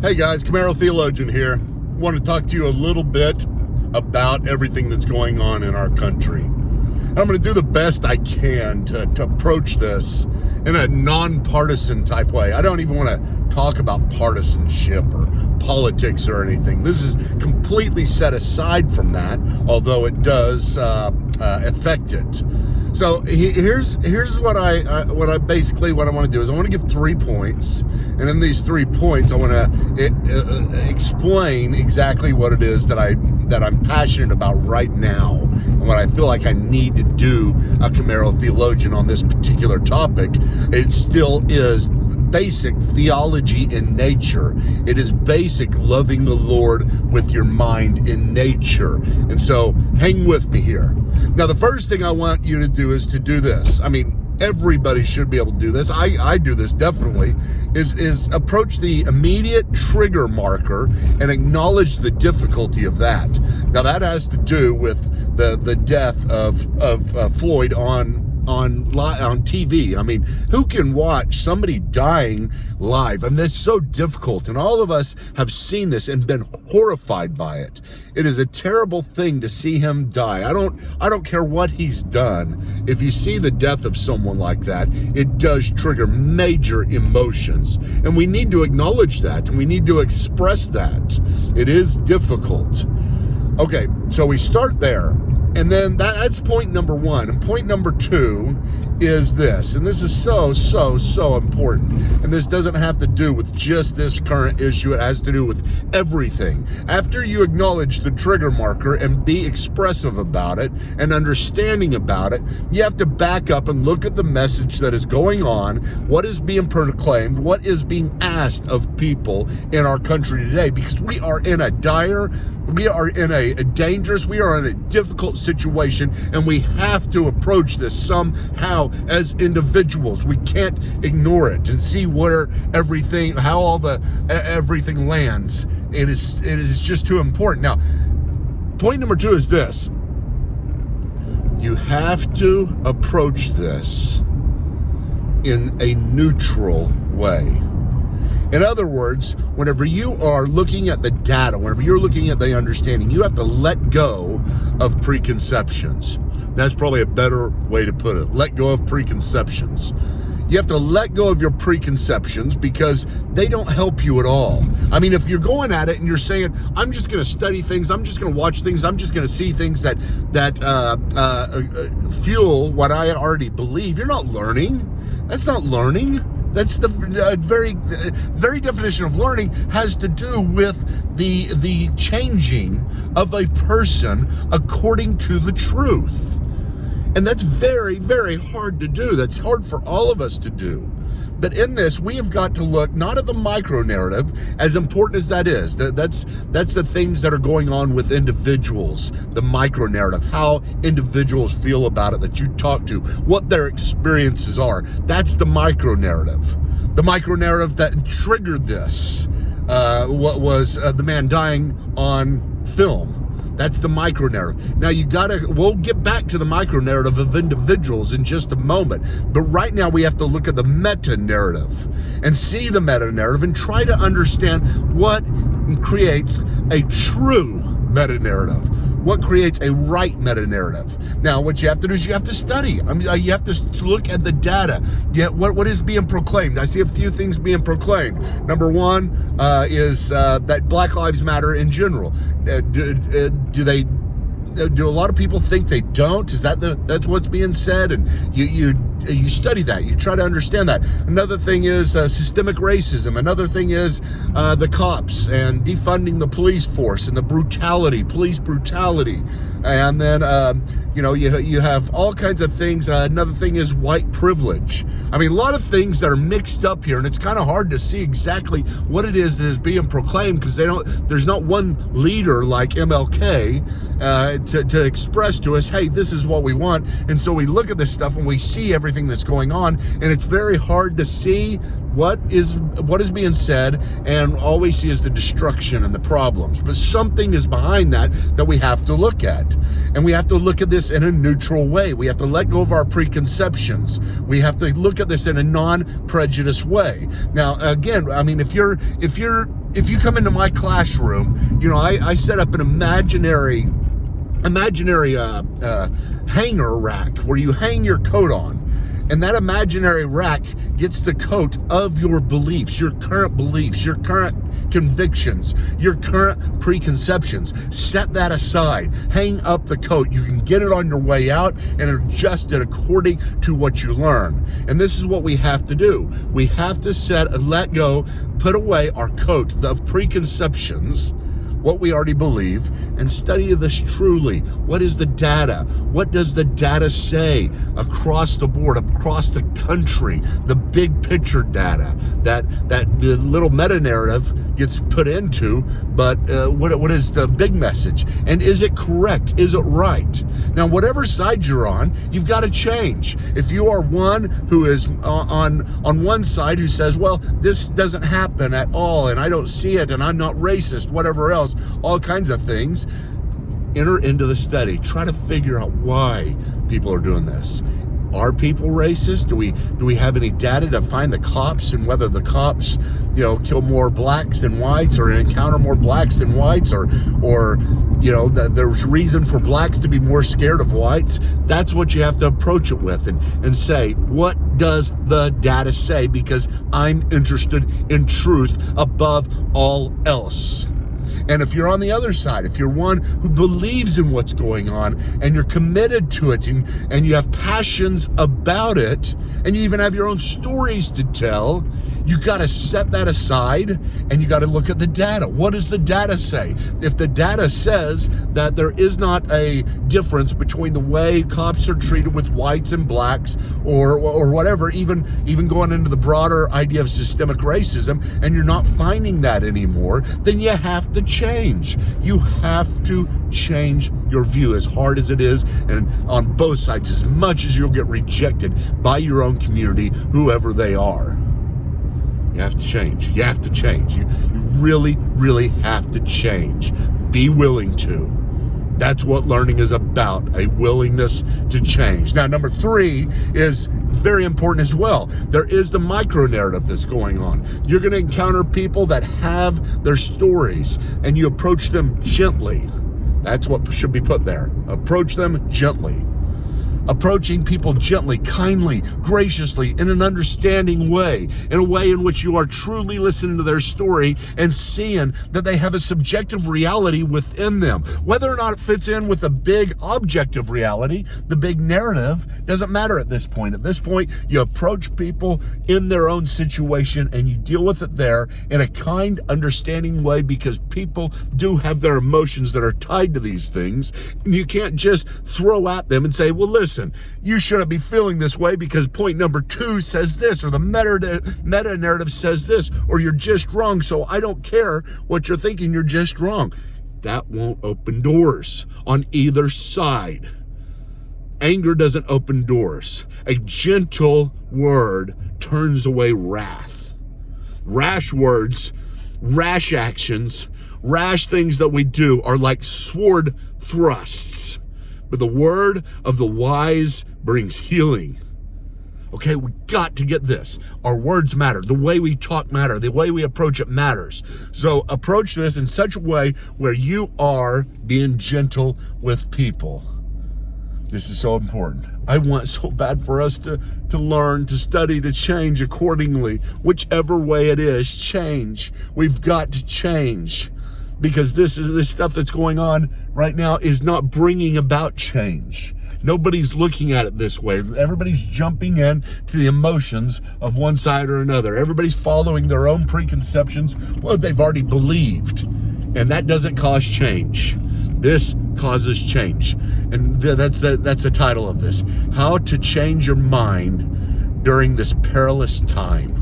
Hey guys, Camaro Theologian here. Want to talk to you a little bit about everything that's going on in our country. I'm going to do the best I can to approach this in a non-partisan type way. I don't even want to talk about partisanship or politics or anything. This is completely set aside from that, although it does affect it. So here's what I want to do is I want to give 3 points, and in these 3 points I want to explain exactly what it is that I'm passionate about right now, and what I feel like I need to do a Camaro Theologian on this particular topic. It still is basic theology in nature. It is basic loving the Lord with your mind in nature. And so hang with me here. Now, the first thing I want you to do is to do this. I mean, everybody should be able to do this. I do this definitely, is approach the immediate trigger marker and acknowledge the difficulty of that. Now, that has to do with the death of Floyd on TV. I mean, who can watch somebody dying live? I mean, that's so difficult, and all of us have seen this and been horrified by it. It is a terrible thing to see him die. I don't care what he's done. If you see the death of someone like that, it does trigger major emotions, and we need to acknowledge that, and we need to express that. It is difficult. Okay, so we start there. And then that's point number 1. And point number 2 is this. And this is so important. And this doesn't have to do with just this current issue. It has to do with everything. After you acknowledge the trigger marker and be expressive about it and understanding about it, you have to back up and look at the message that is going on, what is being proclaimed, what is being asked of people in our country today. Because we are in a dangerous, we are in a difficult situation, and we have to approach this somehow as individuals. We can't ignore it and see where everything lands. It is just too important. Now, point number 2 is this. You have to approach this in a neutral way. In other words, whenever you are looking at the data, whenever you're looking at the understanding, you have to let go of preconceptions. That's probably a better way to put it. Let go of preconceptions. You have to let go of your preconceptions because they don't help you at all. I mean, if you're going at it and you're saying, I'm just going to study things, I'm just going to watch things, I'm just going to see things that fuel what I already believe, you're not learning. That's not learning. That's the very definition of learning has to do with the changing of a person according to the truth. And that's very, very hard to do. That's hard for all of us to do. But in this, we have got to look not at the micro narrative, as important as that is. That's the things that are going on with individuals, the micro narrative, how individuals feel about it that you talk to, what their experiences are. That's the micro narrative. The micro narrative that triggered this, what was the man dying on film. That's the micro narrative. Now we'll get back to the micro narrative of individuals in just a moment. But right now we have to look at the meta narrative and see the meta narrative and try to understand what creates a true meta narrative. What creates a right meta narrative? Now, what you have to do is you have to study. I mean, you have to look at the data. What is being proclaimed? I see a few things being proclaimed. Number 1 is that Black Lives Matter in general. Do a lot of people think they don't? Is that's what's being said? And you study that. You try to understand that. Another thing is systemic racism. Another thing is the cops and defunding the police force and the police brutality. And then you have all kinds of things. Another thing is white privilege. I mean, a lot of things that are mixed up here, and it's kind of hard to see exactly what it is that is being proclaimed because there's not one leader like MLK to express to us, hey, this is what we want. And so we look at this stuff and we see everything that's going on, and it's very hard to see what is being said, and all we see is the destruction and the problems. But something is behind that we have to look at, and we have to look at this in a neutral way. We have to let go of our preconceptions. We have to look at this in a non-prejudice way. Now, again, I mean, if you're if you come into my classroom, I set up an imaginary hanger rack where you hang your coat on. And that imaginary rack gets the coat of your beliefs, your current convictions, your current preconceptions. Set that aside. Hang up the coat. You can get it on your way out and adjust it according to what you learn. And this is what we have to do. We have to let go, put away our coat of preconceptions, what we already believe, and study this truly. What is the data? What does the data say across the board, across the country? The big picture data that the little meta narrative gets put into, but what is the big message? And is it correct? Is it right? Now, whatever side you're on, you've got to change. If you are one who is on one side who says, well, this doesn't happen at all, and I don't see it, and I'm not racist, whatever else, all kinds of things, enter into the study. Try to figure out why people are doing this. Are people racist? Do we have any data to find the cops and whether the cops, kill more blacks than whites, or encounter more blacks than whites, or there's reason for blacks to be more scared of whites? That's what you have to approach it with and say, what does the data say? Because I'm interested in truth above all else. And if you're on the other side, if you're one who believes in what's going on and you're committed to it and you have passions about it and you even have your own stories to tell, you got to set that aside and you got to look at the data. What does the data say? If the data says that there is not a difference between the way cops are treated with whites and blacks or whatever, even going into the broader idea of systemic racism, and you're not finding that anymore, then you have to change. You have to change your view, as hard as it is, and on both sides, as much as you'll get rejected by your own community, whoever they are. You have to change. You have to change. You really, really have to change. Be willing to. That's what learning is about, a willingness to change. Now, number 3 is very important as well. There is the micro narrative that's going on. You're going to encounter people that have their stories, and you approach them gently. That's what should be put there. Approach them gently. Approaching people gently, kindly, graciously, in an understanding way, in a way in which you are truly listening to their story and seeing that they have a subjective reality within them. Whether or not it fits in with a big objective reality, the big narrative, doesn't matter at this point. At this point, you approach people in their own situation and you deal with it there in a kind, understanding way, because people do have their emotions that are tied to these things. And you can't just throw at them and say, well, listen, you shouldn't be feeling this way because point number 2 says this, or the meta narrative says this, or you're just wrong, so I don't care what you're thinking, you're just wrong. That won't open doors on either side. Anger doesn't open doors. A gentle word turns away wrath. Rash words, rash actions, rash things that we do are like sword thrusts. But the word of the wise brings healing. Okay, we got to get this. Our words matter. The way we talk matter. The way we approach it matters. So approach this in such a way where you are being gentle with people. This is so important. I want so bad for us to learn, to study, to change accordingly. Whichever way it is, change. We've got to change. Because this stuff that's going on right now is not bringing about change. Nobody's looking at it this way. Everybody's jumping in to the emotions of one side or another. Everybody's following their own preconceptions, what they've already believed. And that doesn't cause change. This causes change. And that's the title of this. How to change your mind during this perilous time.